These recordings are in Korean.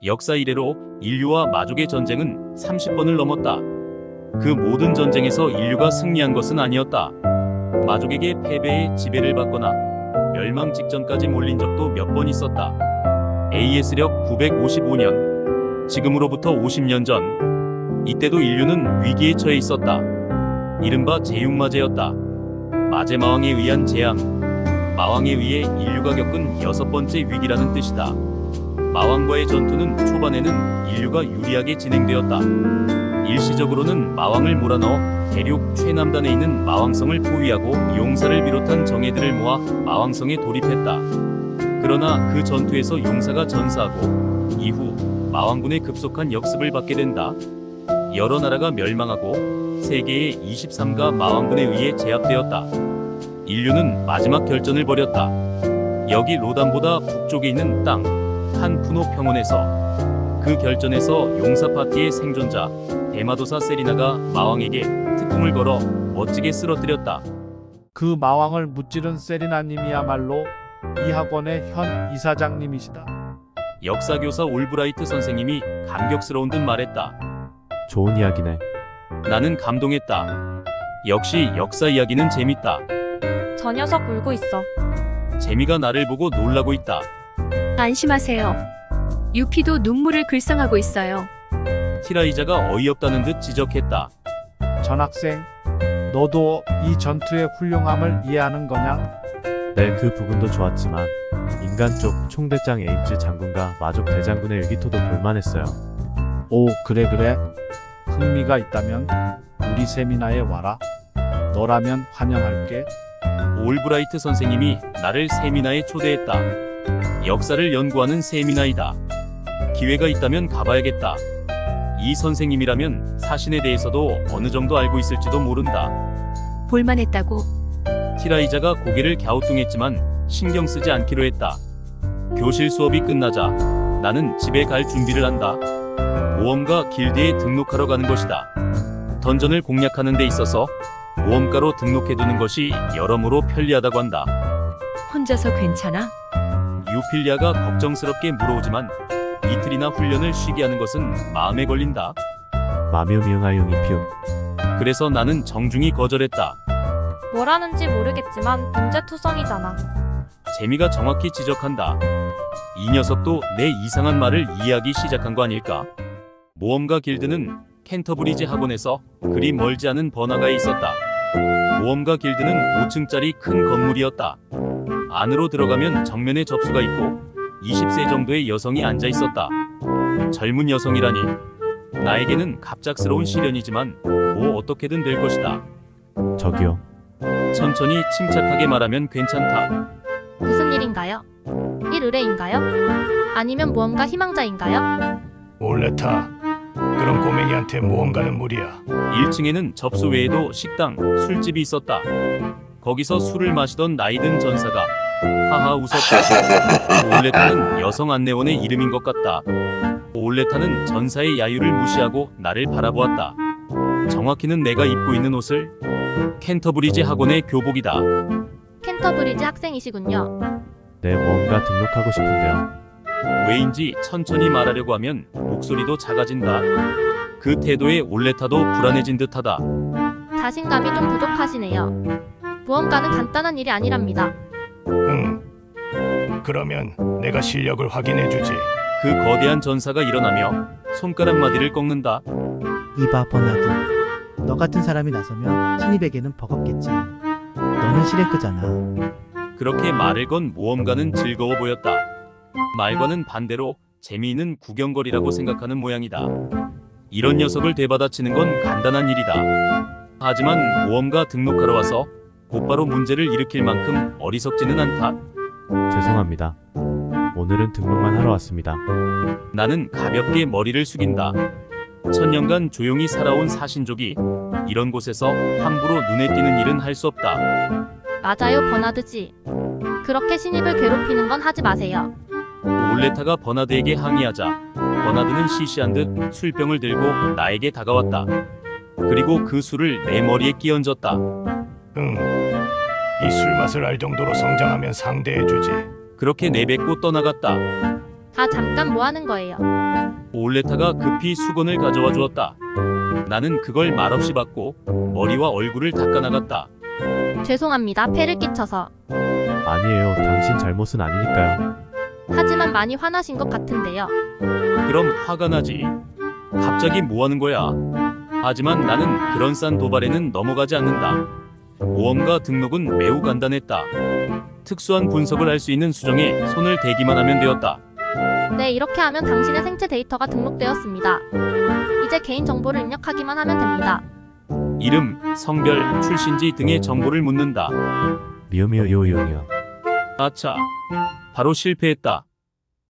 역사 이래로 인류와 마족의 전쟁은 30번을 넘었다. 그 모든 전쟁에서 인류가 승리한 것은 아니었다. 마족에게 패배의 지배를 받거나 멸망 직전까지 몰린 적도 몇 번 있었다. AS력 955년, 지금으로부터 50년 전, 이때도 인류는 위기에 처해 있었다. 이른바 제육마제였다. 마제마왕에 의한 재앙, 마왕에 의해 인류가 겪은 6번째 위기라는 뜻이다. 마왕과의 전투는 초반에는 인류가 유리하게 진행되었다. 일시적으로는 마왕을 몰아넣어 대륙 최남단에 있는 마왕성을 포위하고 용사를 비롯한 정예들을 모아 마왕성에 돌입했다. 그러나 그 전투에서 용사가 전사하고 이후 마왕군의 급속한 역습을 받게 된다. 여러 나라가 멸망하고 세계의 23가 마왕군에 의해 제압되었다. 인류는 마지막 결전을 벌였다. 여기 로단보다 북쪽에 있는 땅 한푸노 평원에서. 그 결전에서 용사 파티의 생존자 대마도사 세리나가 마왕에게 특공을 걸어 멋지게 쓰러뜨렸다. 그 마왕을 무찌른 세리나님이야말로 이 학원의 현 이사장님이시다. 역사교사 올브라이트 선생님이 감격스러운 듯 말했다. 좋은 이야기네. 나는 감동했다. 역시 역사 이야기는 재밌다. 저 녀석 울고 있어. 재미가 나를 보고 놀라고 있다. 안심하세요. 유피도 눈물을 글썽하고 있어요. 티라이자가 어이없다는 듯 지적했다. 전학생, 너도 이 전투의 훌륭함을 이해하는 거냐? 네, 그 부분도 좋았지만 인간 쪽 총대장 에임즈 장군과 마족 대장군의 의기토도 볼만했어요. 오, 그래. 흥미가 있다면 우리 세미나에 와라. 너라면 환영할게. 올브라이트 선생님이 나를 세미나에 초대했다. 역사를 연구하는 세미나이다. 기회가 있다면 가봐야겠다. 이 선생님이라면 사신에 대해서도 어느 정도 알고 있을지도 모른다. 볼만했다고. 티라이자가 고개를 갸우뚱했지만 신경 쓰지 않기로 했다. 교실 수업이 끝나자 나는 집에 갈 준비를 한다. 모험가 길드에 등록하러 가는 것이다. 던전을 공략하는 데 있어서 모험가로 등록해두는 것이 여러모로 편리하다고 한다. 혼자서 괜찮아? 유필리아가 걱정스럽게 물어오지만 이틀이나 훈련을 쉬게 하는 것은 마음에 걸린다. 마미오미응아용 이피움. 그래서 나는 정중히 거절했다. 뭐라는지 모르겠지만 문제투성이잖아. 재미가 정확히 지적한다. 이 녀석도 내 이상한 말을 이해하기 시작한 거 아닐까? 모험가 길드는 캔터브리지 학원에서 그리 멀지 않은 번화가에 있었다. 모험가 길드는 5층짜리 큰 건물이었다. 안으로 들어가면 정면에 접수가 있고 20세 정도의 여성이 앉아 있었다. 젊은 여성이라니. 나에게는 갑작스러운 시련이지만 뭐 어떻게든 될 것이다. 저기요. 천천히 침착하게 말하면 괜찮다. 무슨 일인가요? 일 의뢰인가요? 아니면 무언가 희망자인가요? 올레타, 그런 꼬맹이한테 모험가는 무리야. 1층에는 접수 외에도 식당, 술집이 있었다. 거기서 술을 마시던 나이든 전사가 하하 웃었다. 올레타는 여성 안내원의 이름인 것 같다. 올레타는 전사의 야유를 무시하고 나를 바라보았다. 정확히는 내가 입고 있는 옷을 캔터브리지 학원의 교복이다. 캔터브리지 학생이시군요. 네, 뭔가 등록하고 싶은데요. 왜인지 천천히 말하려고 하면 목소리도 작아진다. 그 태도에 올레타도 불안해진 듯하다. 자신감이 좀 부족하시네요. 무언가는 간단한 일이 아니랍니다. 그러면 내가 실력을 확인해주지. 그 거대한 전사가 일어나며 손가락 마디를 꺾는다. 이봐 버나드, 너 같은 사람이 나서면 신입에게는 버겁겠지. 너는 시래크잖아. 그렇게 말을 건 모험가는 즐거워 보였다. 말과는 반대로 재미있는 구경거리라고 생각하는 모양이다. 이런 녀석을 되받아치는 건 간단한 일이다. 하지만 모험가 등록하러 와서 곧바로 문제를 일으킬 만큼 어리석지는 않다. 죄송합니다. 오늘은 등록만 하러 왔습니다. 나는 가볍게 머리를 숙인다. 천년간 조용히 살아온 사신족이 이런 곳에서 함부로 눈에 띄는 일은 할 수 없다. 맞아요, 버나드지. 그렇게 신입을 괴롭히는 건 하지 마세요. 올레타가 버나드에게 항의하자 버나드는 시시한 듯 술병을 들고 나에게 다가왔다. 그리고 그 술을 내 머리에 끼얹었다. 이 술맛을 알 정도로 성장하면 상대해주지. 그렇게 내뱉고 떠나갔다. 잠깐 뭐 하는 거예요? 올레타가 급히 수건을 가져와 주었다. 나는 그걸 말없이 받고 머리와 얼굴을 닦아 나갔다. 죄송합니다. 폐를 끼쳐서. 아니에요. 당신 잘못은 아니니까요. 하지만 많이 화나신 것 같은데요. 그럼 화가 나지. 갑자기 뭐 하는 거야? 하지만 나는 그런 싼 도발에는 넘어가지 않는다. 모험가 등록은 매우 간단했다. 특수한 분석을 할 수 있는 수정에 손을 대기만 하면 되었다. 네, 이렇게 하면 당신의 생체 데이터가 등록되었습니다. 이제 개인 정보를 입력하기만 하면 됩니다. 이름, 성별, 출신지 등의 정보를 묻는다. 미오미오요요요. 아차, 바로 실패했다.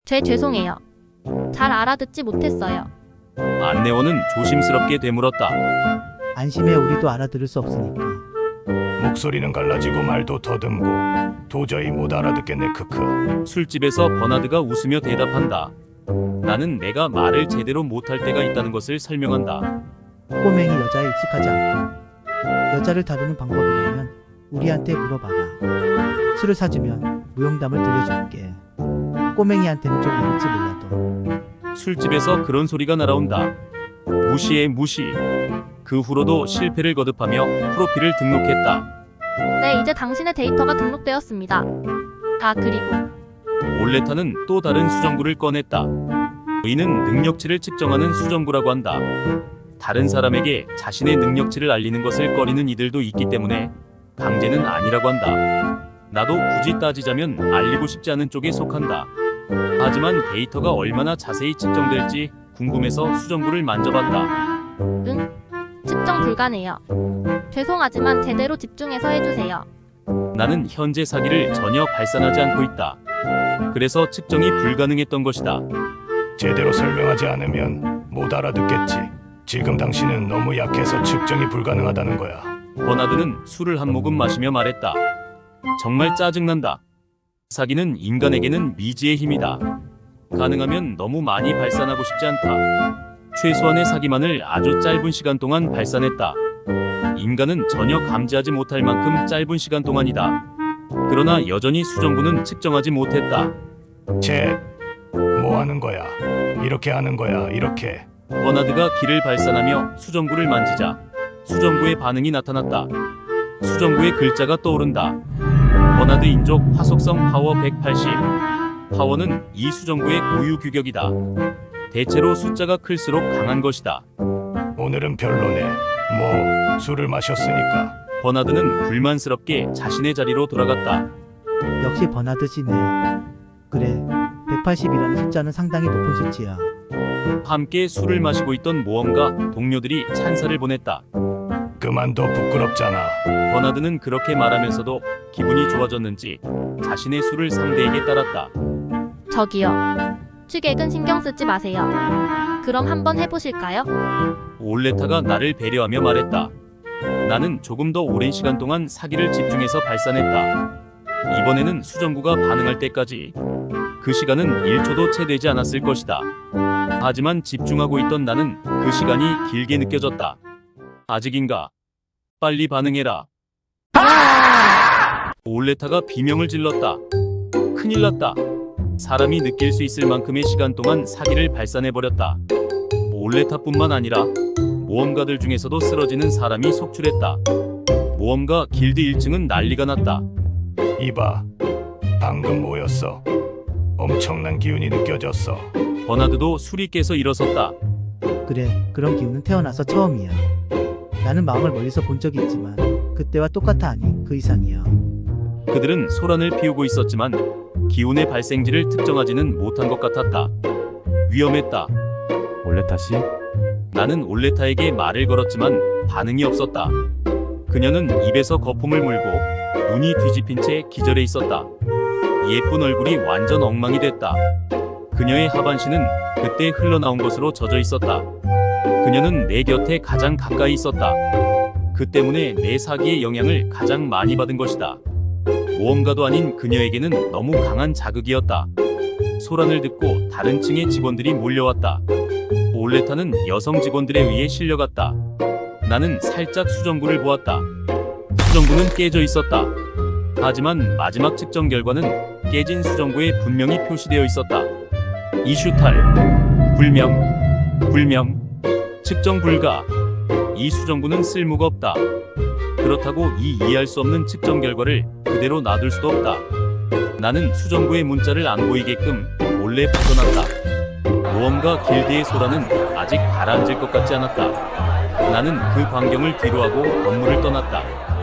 죄송해요. 잘 알아듣지 못했어요. 안내원은 조심스럽게 되물었다. 안심해, 우리도 알아들을 수 없으니까. 목소리는 갈라지고 말도 더듬고 도저히 못 알아듣겠네. 크크. 술집에서 버나드가 웃으며 대답한다. 나는 내가 말을 제대로 못할 때가 있다는 것을 설명한다. 꼬맹이 여자에 익숙하지 않고 여자를 다루는 방법이라면 우리한테 물어봐라. 술을 사주면 무용담을 들려줄게. 꼬맹이한테는 좀 이럴지 몰라도. 술집에서 그런 소리가 날아온다. 무시해 무시. 그 후로도 실패를 거듭하며 프로필을 등록했다. 네, 이제 당신의 데이터가 등록되었습니다. 그리고 올레타는 또 다른 수정구를 꺼냈다. 이는 능력치를 측정하는 수정구라고 한다. 다른 사람에게 자신의 능력치를 알리는 것을 꺼리는 이들도 있기 때문에 강제는 아니라고 한다. 나도 굳이 따지자면 알리고 싶지 않은 쪽에 속한다. 하지만 데이터가 얼마나 자세히 측정될지 궁금해서 수정구를 만져봤다. 측정 불가네요. 죄송하지만 제대로 집중해서 해주세요. 나는 현재 사기를 전혀 발산하지 않고 있다. 그래서 측정이 불가능했던 것이다. 제대로 설명하지 않으면 못 알아듣겠지. 지금 당신은 너무 약해서 측정이 불가능하다는 거야. 버나드는 술을 한 모금 마시며 말했다. 정말 짜증난다. 사기는 인간에게는 미지의 힘이다. 가능하면 너무 많이 발산하고 싶지 않다. 최소한의 사기만을 아주 짧은 시간 동안 발산했다. 인간은 전혀 감지하지 못할 만큼 짧은 시간 동안이다. 그러나 여전히 수정구는 측정하지 못했다. 뭐 하는 거야? 이렇게 하는 거야. 이렇게. 버나드가 기를 발산하며 수정구를 만지자 수정구의 반응이 나타났다. 수정구의 글자가 떠오른다. 버나드 인족 화속성 파워 180. 파워는 이 수정구의 고유 규격이다. 대체로 숫자가 클수록 강한 것이다. 오늘은 별로네. 뭐 술을 마셨으니까. 버나드는 불만스럽게 자신의 자리로 돌아갔다. 역시 버나드시네. 그래, 180이라는 숫자는 상당히 높은 수치야. 함께 술을 마시고 있던 모험가 동료들이 찬사를 보냈다. 그만둬, 부끄럽잖아. 버나드는 그렇게 말하면서도 기분이 좋아졌는지 자신의 술을 상대에게 따랐다. 저기요. 취객은 신경 쓰지 마세요. 그럼 한번 해보실까요? 올레타가 나를 배려하며 말했다. 나는 조금 더 오랜 시간 동안 사기를 집중해서 발산했다. 이번에는 수정구가 반응할 때까지. 그 시간은 1초도 채 되지 않았을 것이다. 하지만 집중하고 있던 나는 그 시간이 길게 느껴졌다. 아직인가? 빨리 반응해라. 올레타가 비명을 질렀다. 큰일 났다. 사람이 느낄 수 있을 만큼의 시간 동안 사기를 발산해버렸다. 올레타뿐만 아니라 모험가들 중에서도 쓰러지는 사람이 속출했다. 모험가 길드 1층은 난리가 났다. 이봐, 방금 뭐였어? 엄청난 기운이 느껴졌어. 버나드도 술이 깨서 일어섰다. 그래, 그런 기운은 태어나서 처음이야. 나는 마음을 멀리서 본 적이 있지만 그때와 똑같아. 아니, 그 이상이야. 그들은 소란을 피우고 있었지만 기운의 발생지를 특정하지는 못한 것 같았다. 위험했다. 올레타 씨? 나는 올레타에게 말을 걸었지만 반응이 없었다. 그녀는 입에서 거품을 물고 눈이 뒤집힌 채 기절해 있었다. 예쁜 얼굴이 완전 엉망이 됐다. 그녀의 하반신은 그때 흘러나온 것으로 젖어 있었다. 그녀는 내 곁에 가장 가까이 있었다. 그 때문에 내 사기의 영향을 가장 많이 받은 것이다. 모험가도 아닌 그녀에게는 너무 강한 자극이었다. 소란을 듣고 다른 층의 직원들이 몰려왔다. 올레타는 여성 직원들에 의해 실려갔다. 나는 살짝 수정구를 보았다. 수정구는 깨져 있었다. 하지만 마지막 측정 결과는 깨진 수정구에 분명히 표시되어 있었다. 이슈탈, 불명, 측정 불가. 이 수정구는 쓸모가 없다. 그렇다고 이 이해할 수 없는 측정 결과를 그대로 놔둘 수도 없다. 나는 수정구의 문자를 안 보이게끔 몰래 붙여놨다. 모험가 길드의 소라는 아직 가라앉을 것 같지 않았다. 나는 그 광경을 뒤로하고 건물을 떠났다.